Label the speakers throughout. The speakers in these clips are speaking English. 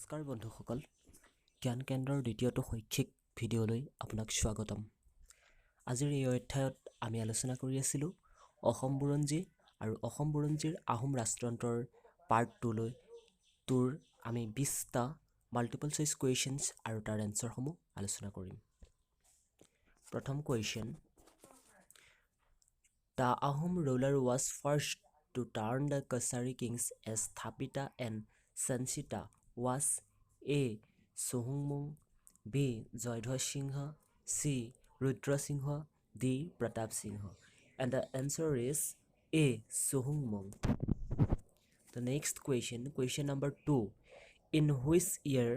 Speaker 1: নমস্কাৰ বন্ধুসকল, জ্ঞান কেন্দ্ৰৰ দ্বিতীয়টো শৈক্ষিক ভিডিঅ'লৈ আপোনাক স্বাগতম। আজিৰ এই অধ্যায়ত আমি আলোচনা কৰি আছিলোঁ অসম বুৰঞ্জী আৰু অসম বুৰঞ্জীৰ আহোম ৰাজতন্ত্ৰৰ পাৰ্ট 2লৈ আমি 20টা মাল্টিপল চইচ কুৱেশ্যনছ আৰু তাৰ এনচাৰসমূহ আলোচনা কৰিম। প্ৰথম question, The Ahom ruler was first to turn the Kasari kings as Thapita and Sanchita was A. Sohummung, B. Joydhwa Singha, C. Rudra Singha, D. Pratap Singha. And the answer is A. Sohummung. The next question, question number 2. In which year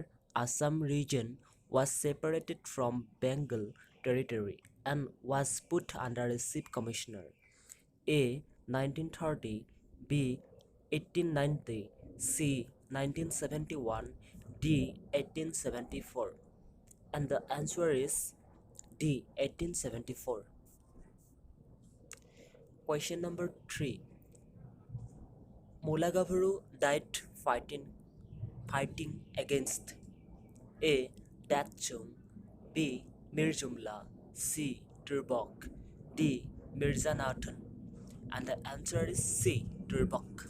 Speaker 1: Assam region was separated from Bengal territory and was put under a chief commissioner? A. 1930, B. 1890, C. 1971, D. 1874. And the answer is D. 1874. Question number 3. Mulagavaru died fighting against A. Datchung, B. Mir Jumla, C. Turbok, D. Mirza Nathan. And the answer is C. Turbok.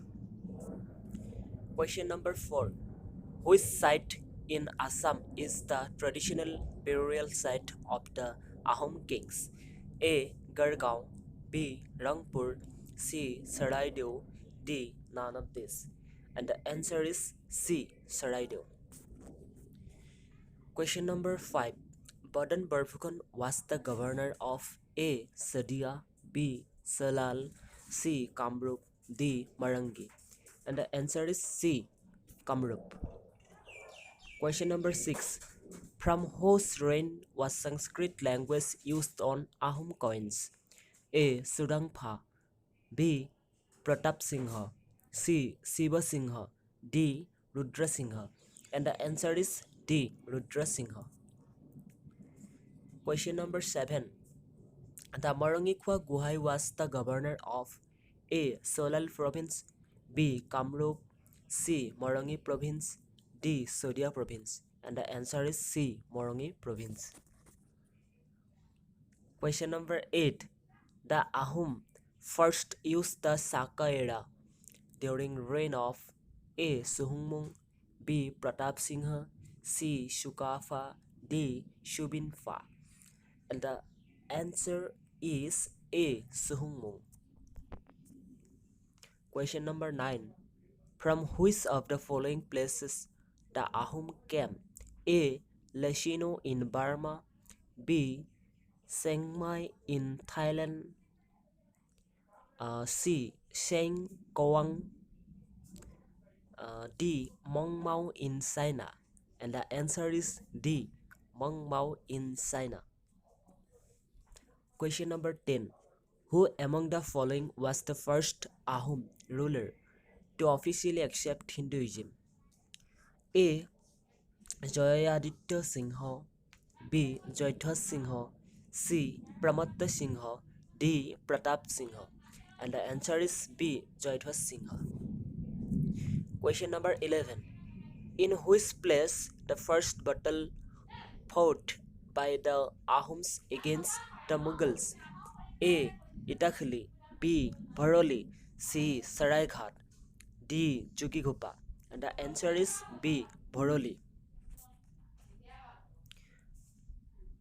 Speaker 1: Question number 4. Which site in Assam is the traditional burial site of the Ahom kings? A. Gargaon, B. Rangpur, C. Saraideo, D. None of this. And the answer is C. Saraideo. Question number 5. Badan Barphukan was the governor of A. Sadia, B. Salal, C. Kamrup, D. Marangi. And the answer is C. Kamrup. Question number 6. From whose reign was Sanskrit language used on Ahom coins? A. Sudangpha, B. Pratap Singha, C. Shiva Singha, D. Rudra Singha. And the answer is D. Rudra Singha. Question number 7. The Marangikwa Guhai was the governor of A. Solal province, B. Kamrup, C. Marangi province, D. Sodia province. And the answer is C. Marangi province. Question number 8. The Ahom first used the Saka era during reign of A. Sohummung, B. Pratap Singha, C. Sukafa, D. Shubinfa. And the answer is A. Sohummung. Question number 9. From which of the following places the Ahom came? A. Lashino in Burma, B. Chiang Mai in Thailand, C. Sheng Koang, D. Mong Mao in China. And the answer is D. Mong Mao in China. Question number 10. Who among the following was the first Ahom ruler to officially accept Hinduism? A. Jayaditya Singha, B. Joydhwa Singha, C. Pramadta Singha, D. Pratap Singha. And the answer is B. Joydhwa Singha. Question number 11. In which place the first battle fought by the Ahoms against the Mughals? A. Itakhili, B. Bharoli, C. Saraighat, D. Jugighopa. And the answer is B. Bharoli.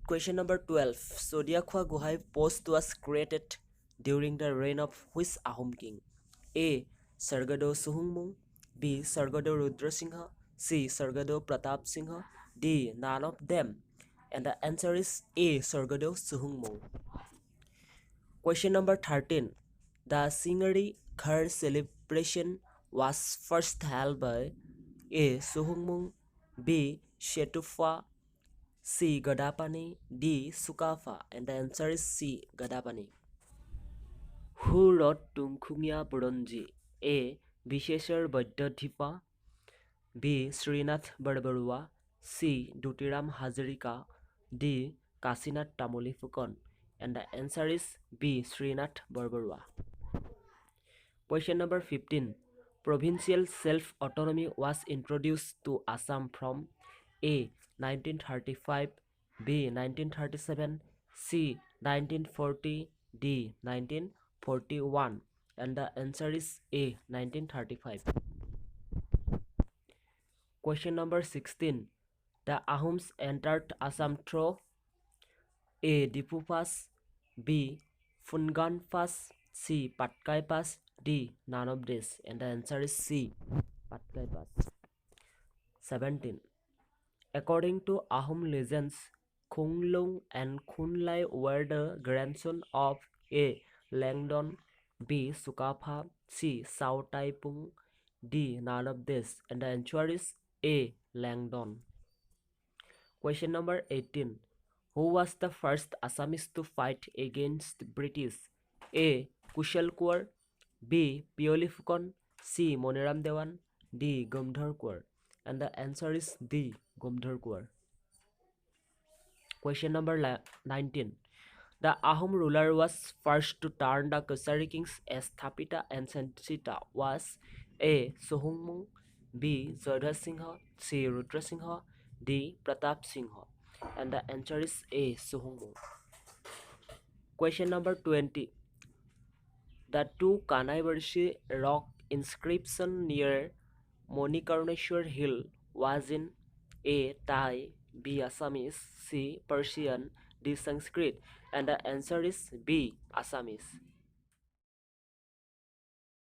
Speaker 1: Question number 12. Sodiakhwa Guhai post was created during the reign of which Ahom king? A. Sargado Sohummung, B. Sargado Rudra Singha, C. Sargado Pratap Singha, D. None of them. And the answer is A. Sargado Sohummung. Question number 13. The Singari Ghar celebration was first held by A. Sohummung, B. Shetufa, C. Gadapani, D. Sukafa. And the answer is C. Gadapani. Who wrote Tungkhungia Buronji? A. Visheshar Badyadhipa, B. Srinath Barbarua, C. Dutiram Hazarika, D. Kasinath Tamoli Fukan. And the answer is B. Srinath Barbarua. Question number 15. provincial self-autonomy was introduced to Assam from A. 1935, B. 1937, C. 1940, D. 1941, and the answer is A. 1935. Question number 16. The Ahoms entered Assam through A. Dipu Pass, B. Fungan Pass, C. Patkai Pass, D. None of this, and the answer is C. Patkai Pass. 17. According to Ahom legends, Khunlung and Khunlai were the grandson of A. Langdon, B. Sukapha, C. Sao Taipung, D. None of this, and the answer is A. Langdon. Question number 18. Who was the first Assamese to fight against British? A. Kushal Kaur, B. Pioli Fukon, C. Moniram Dewan, D. Gumdhar Kaur, and the answer is D. Gumdhar Kaur. Question number 19. The Ahom ruler was first to turn the Kosari kings as Thapita and Sensita was A. Sohumung, B. Jodha Singha, C. Rudra Singha, D. Pratap Singha, and the answer is A. Sohumung. Question number 20. The two Kanai rock inscription near Manikarneshwar Hill was in A. Thai, B. Assamese, C. Persian, D. Sanskrit, and the answer is B. Assamese.